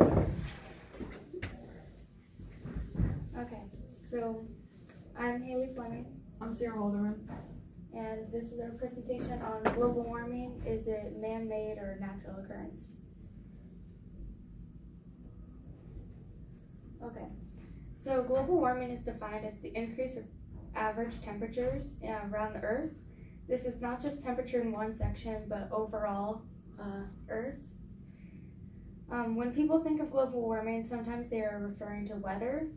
Okay, so I'm Haley Fleming. I'm Sarah Holderman. And this is our presentation on global warming. Is it man-made or natural occurrence? Okay, so global warming is defined as the increase of average temperatures around the Earth. This is not just temperature in one section, but overall Earth. When people think of global warming, sometimes they are referring to weather.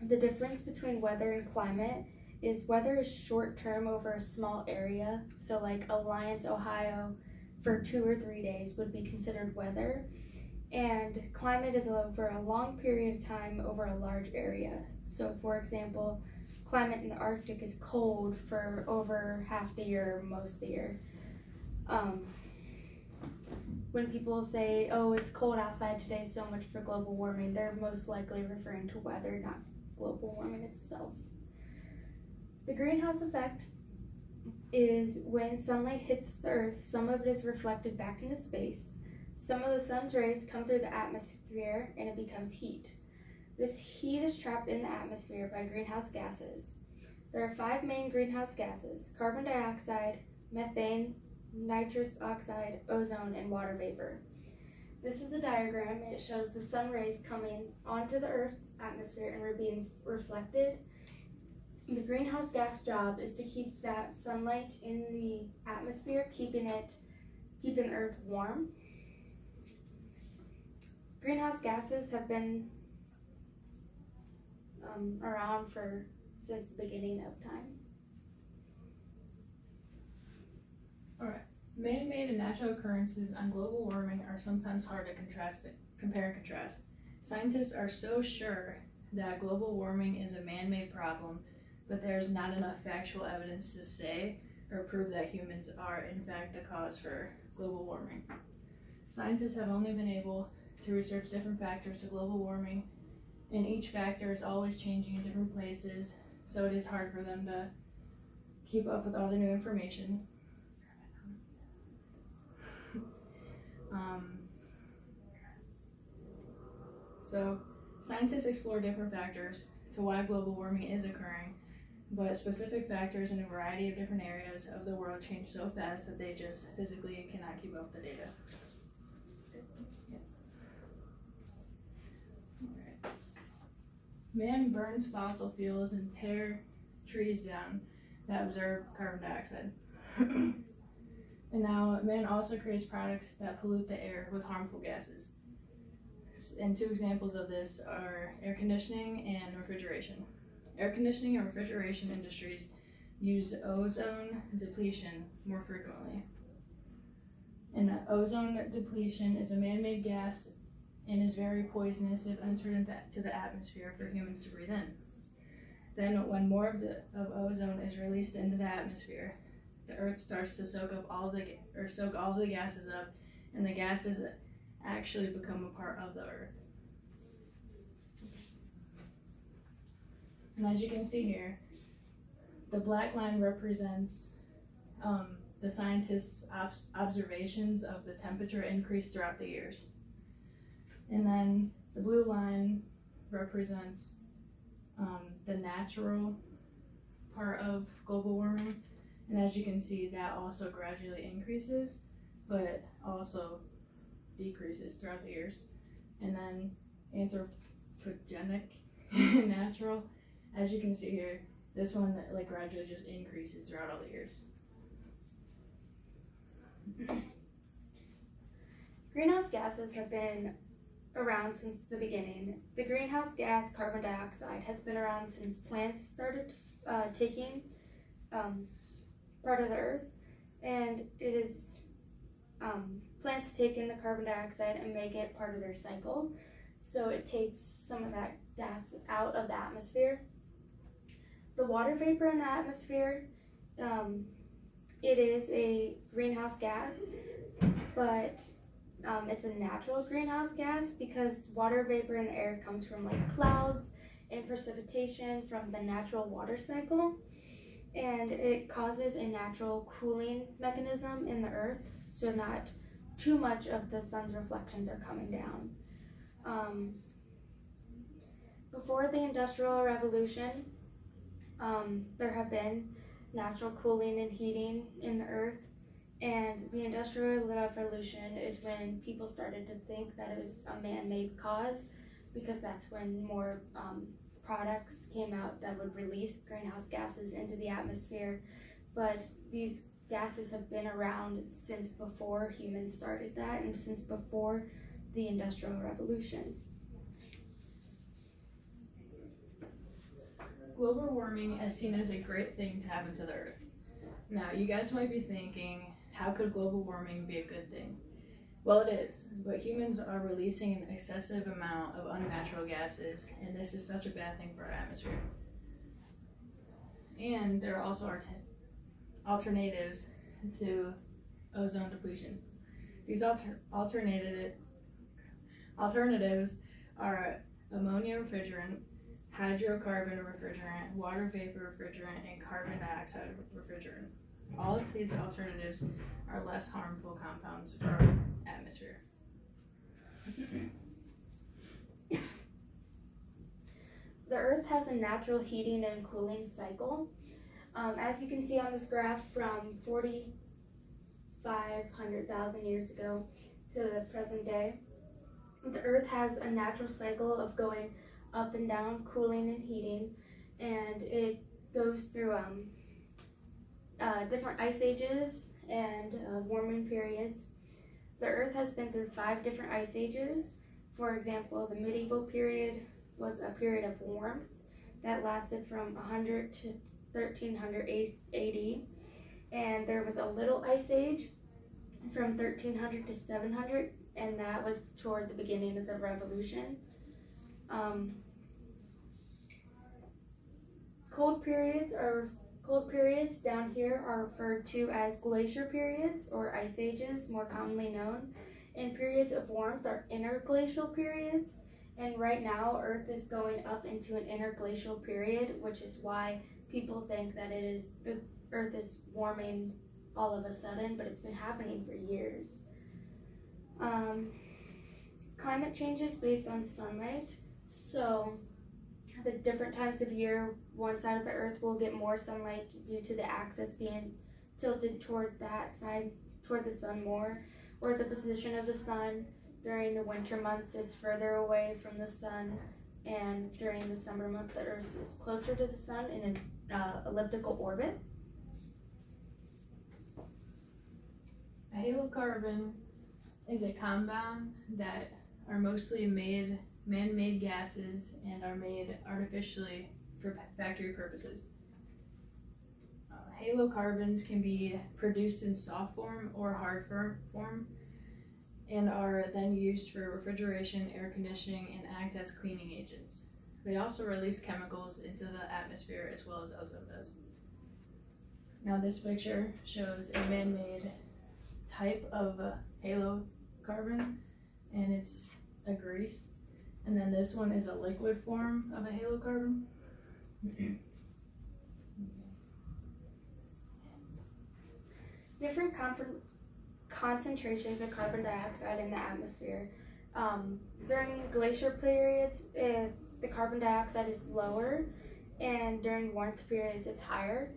The difference between weather and climate is weather is short-term over a small area. So like Alliance, Ohio, for 2 or 3 days would be considered weather. And climate is over a long period of time over a large area. So for example, climate in the Arctic is cold for over half the year, most of the year. When people say, oh, it's cold outside today, so much for global warming, they're most likely referring to weather, not global warming itself. The greenhouse effect is when sunlight hits the Earth, some of it is reflected back into space. Some of the sun's rays come through the atmosphere and it becomes heat. This heat is trapped in the atmosphere by greenhouse gases. There are 5 main greenhouse gases: carbon dioxide, methane, nitrous oxide, ozone, and water vapor. This is a diagram. It shows the sun rays coming onto the Earth's atmosphere and being reflected. The greenhouse gas job is to keep that sunlight in the atmosphere, keeping the Earth warm. Greenhouse gases have been around since the beginning of time. Alright, man-made and natural occurrences on global warming are sometimes hard to compare and contrast. Scientists are so sure that global warming is a man-made problem, but there's not enough factual evidence to say or prove that humans are in fact the cause for global warming. Scientists have only been able to research different factors to global warming, and each factor is always changing in different places, so it is hard for them to keep up with all the new information. So scientists explore different factors to why global warming is occurring, but specific factors in a variety of different areas of the world change so fast that they just physically cannot keep up with the data. Man burns fossil fuels and tear trees down that absorb carbon dioxide. And now man also creates products that pollute the air with harmful gases. And 2 examples of this are air conditioning and refrigeration. Air conditioning and refrigeration industries use ozone depletion more frequently. And ozone depletion is a man-made gas and is very poisonous if entered into the atmosphere for humans to breathe in. Then when more of ozone is released into the atmosphere, the Earth starts to soak all the gases up, and the gases actually become a part of the Earth. And as you can see here, the black line represents the scientists' observations of the temperature increase throughout the years. And then the blue line represents the natural part of global warming. And as you can see, that also gradually increases, but also decreases throughout the years. And then anthropogenic, natural, as you can see here, this one gradually just increases throughout all the years. Greenhouse gases have been around since the beginning. The greenhouse gas carbon dioxide has been around since plants started taking part of the Earth, and it is plants take in the carbon dioxide and make it part of their cycle. So it takes some of that gas out of the atmosphere. The water vapor in the atmosphere, it is a greenhouse gas, but it's a natural greenhouse gas because water vapor in the air comes from like clouds and precipitation from the natural water cycle, and it causes a natural cooling mechanism in the Earth, so not too much of the sun's reflections are coming down. Before the Industrial Revolution, there have been natural cooling and heating in the earth, and the Industrial Revolution is when people started to think that it was a man-made cause, because that's when more products came out that would release greenhouse gases into the atmosphere. But these gases have been around since before humans started that, and since before the Industrial Revolution. Global warming is seen as a great thing to happen to the Earth. Now, you guys might be thinking, how could global warming be a good thing? Well, it is, but humans are releasing an excessive amount of unnatural gases, and this is such a bad thing for our atmosphere. And there are also alternatives to ozone depletion. These alternatives are ammonia refrigerant, hydrocarbon refrigerant, water vapor refrigerant, and carbon dioxide refrigerant. All of these alternatives are less harmful compounds for our atmosphere. The Earth has a natural heating and cooling cycle. As you can see on this graph, from 4,500,000 years ago to the present day, the Earth has a natural cycle of going up and down, cooling and heating, and it goes through different ice ages and warming periods. The Earth has been through 5 different ice ages. For example, the medieval period was a period of warmth that lasted from 100 to 1300 AD, and there was a little ice age from 1300 to 700, and that was toward the beginning of the revolution. Cold periods down here are referred to as glacier periods, or ice ages, more commonly known. And periods of warmth are interglacial periods. And right now, Earth is going up into an interglacial period, which is why people think that the Earth is warming all of a sudden, but it's been happening for years. Climate changes based on sunlight. So the different times of year, one side of the Earth will get more sunlight due to the axis being tilted toward that side, toward the sun more, or the position of the sun. During the winter months, it's further away from the sun, and during the summer month, the Earth is closer to the sun in an elliptical orbit. A halocarbon is a compound that are mostly man-made gases and are made artificially for factory purposes. Halocarbons can be produced in soft form or hard form and are then used for refrigeration, air conditioning, and act as cleaning agents. They also release chemicals into the atmosphere as well as ozone does. Now this picture shows a man-made type of halocarbon, and it's a grease. And then this one is a liquid form of a halocarbon. Different concentrations of carbon dioxide in the atmosphere. During glacier periods, the carbon dioxide is lower, and during warmth periods, it's higher.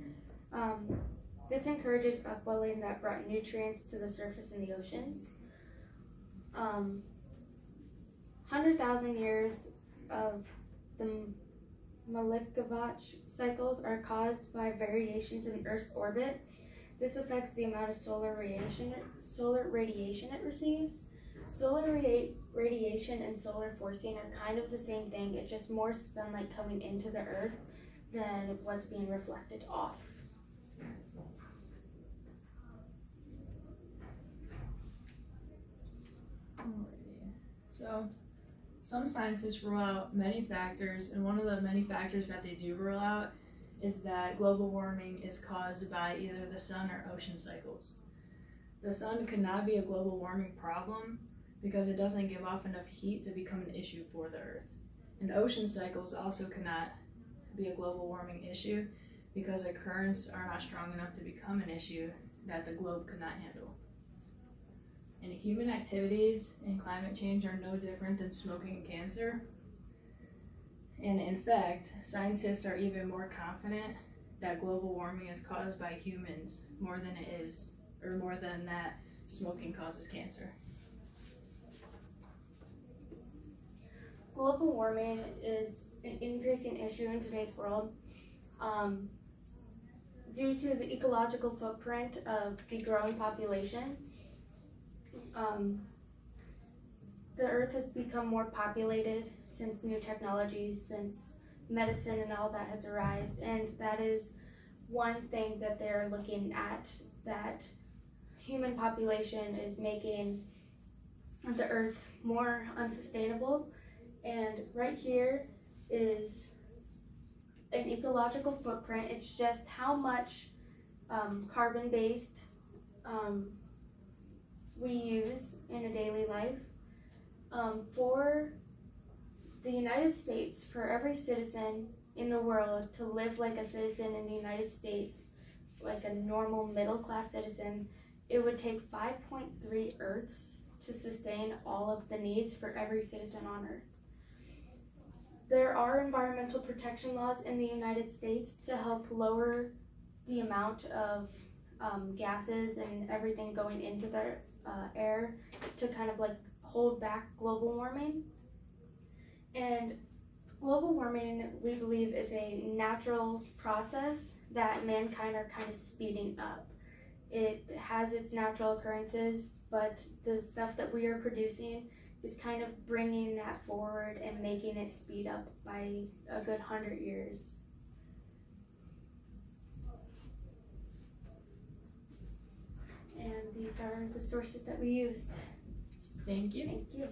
This encourages upwelling that brought nutrients to the surface in the oceans. 100,000 years of the Milankovitch cycles are caused by variations in Earth's orbit. This affects the amount of solar radiation it receives. Solar radiation and solar forcing are kind of the same thing. It's just more sunlight coming into the Earth than what's being reflected off. So, some scientists rule out many factors, and one of the many factors that they do rule out is that global warming is caused by either the sun or ocean cycles. The sun could not be a global warming problem because it doesn't give off enough heat to become an issue for the Earth. And ocean cycles also cannot be a global warming issue because the currents are not strong enough to become an issue that the globe could not handle. And human activities and climate change are no different than smoking and cancer. And in fact, scientists are even more confident that global warming is caused by humans more than that smoking causes cancer. Global warming is an increasing issue in today's world due to the ecological footprint of the growing population. The earth has become more populated since new technologies, since medicine and all that has arisen, and that is one thing that they're looking at, that human population is making the earth more unsustainable. And right here is an ecological footprint. It's just how much carbon-based we use in a daily life. For the United States, for every citizen in the world to live like a citizen in the United States, like a normal middle-class citizen, it would take 5.3 Earths to sustain all of the needs for every citizen on Earth. There are environmental protection laws in the United States to help lower the amount of gases and everything going into the air to kind of like hold back global warming. And global warming, we believe, is a natural process that mankind are kind of speeding up. It has its natural occurrences, but the stuff that we are producing is kind of bringing that forward and making it speed up by a good 100 years. And these are the sources that we used. Thank you. Thank you.